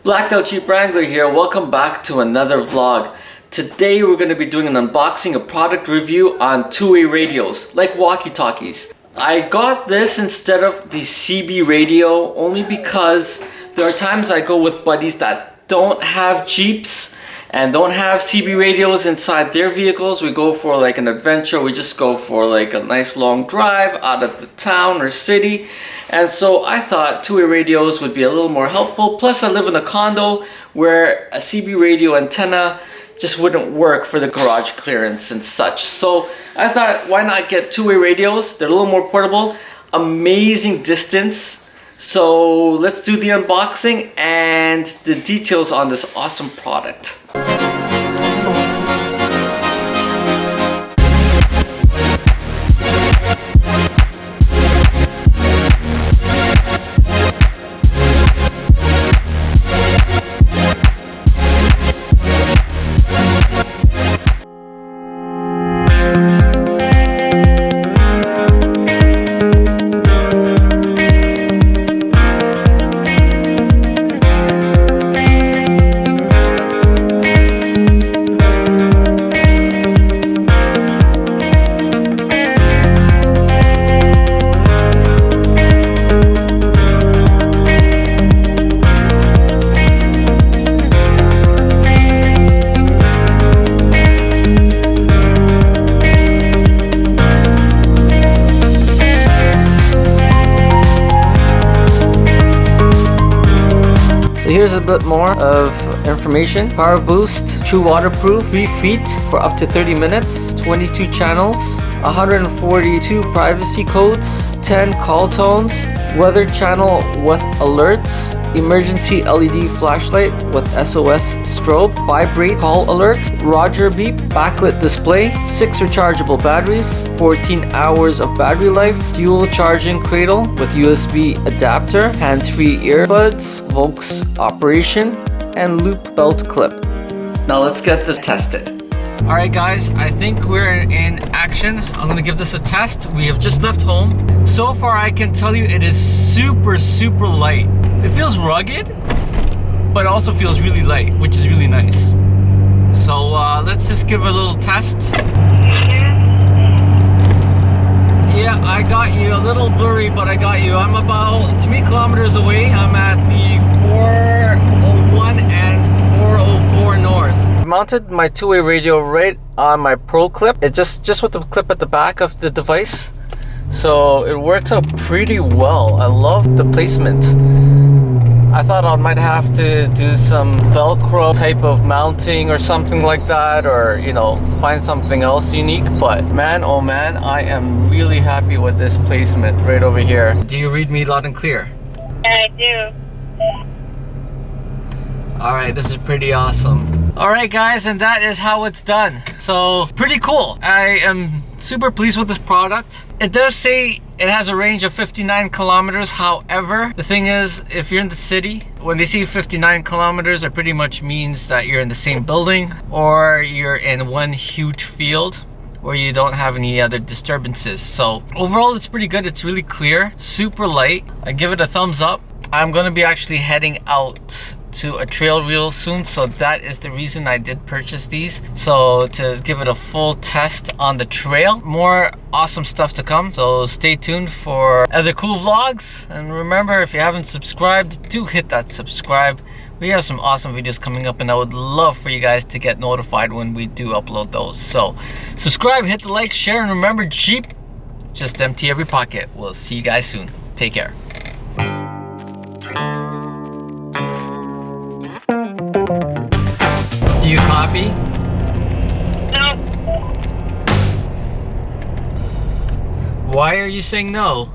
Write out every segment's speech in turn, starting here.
Blacked Out Cheap Wrangler here. Welcome back to another vlog. Today we're going to be doing an unboxing, a product review on two-way radios, like walkie-talkies. I got this instead of the CB radio only because there are times I go with buddies that don't have Jeeps and don't have CB radios inside their vehicles. We go for like an adventure. We just go for like a nice long drive out of the town or city. And so I thought two-way radios would be a little more helpful. Plus I live in a condo where a CB radio antenna just wouldn't work for the garage clearance and such. So I thought, why not get two-way radios? They're a little more portable, amazing distance. So let's do the unboxing and the details on this awesome product. Here's a bit more of information. Power boost, true waterproof, 3 feet for up to 30 minutes, 22 channels, 142 privacy codes, 10 call tones, weather channel with alerts, emergency LED flashlight with SOS strobe, vibrate call alert, Roger beep, backlit display, 6 rechargeable batteries, 14 hours of battery life, dual charging cradle with USB adapter, hands-free earbuds, Volks operation, and loop belt clip. Now let's get this tested. Alright guys, I think we're in action. I'm gonna give this a test. We have just left home. So far I can tell you it is super light. It feels rugged, but also feels really light, which is really nice. So let's just give it a little test. Yeah, I got you. A little blurry, but I got you. I'm about 3 kilometers away. I'm at the 401 and 404 north. I mounted my two-way radio right on my Pro clip. It's just with the clip at the back of the device. So it works out pretty well. I love the placement. I thought I might have to do some Velcro type of mounting or something like that, or you know, find something else unique, but man, oh man, I am really happy with this placement right over here. Do you read me loud and clear? I do. Alright, this is pretty awesome. Alright guys, and that is how it's done. So, pretty cool. I am super pleased with this product. It does say it has a range of 59 kilometers. However, the thing is, if you're in the city, when they say 59 kilometers, it pretty much means that you're in the same building or you're in one huge field where you don't have any other disturbances. So overall, it's pretty good. It's really clear, super light. I give it a thumbs up. I'm gonna be actually heading out to a trail reel soon, so that is the reason I did purchase these, so to give it a full test on the trail. More awesome stuff to come, so stay tuned for other cool vlogs. And remember, if you haven't subscribed, do hit that subscribe. We have some awesome videos coming up, and I would love for you guys to get notified when we do upload those. So subscribe, hit the like, share, and remember, Jeep, just empty every pocket. We'll see you guys soon. Take care. Do you copy? No. Why are you saying no?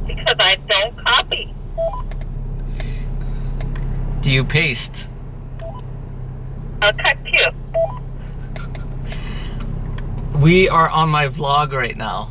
Because I don't copy. Do you paste? I'll cut you. We are on my vlog right now.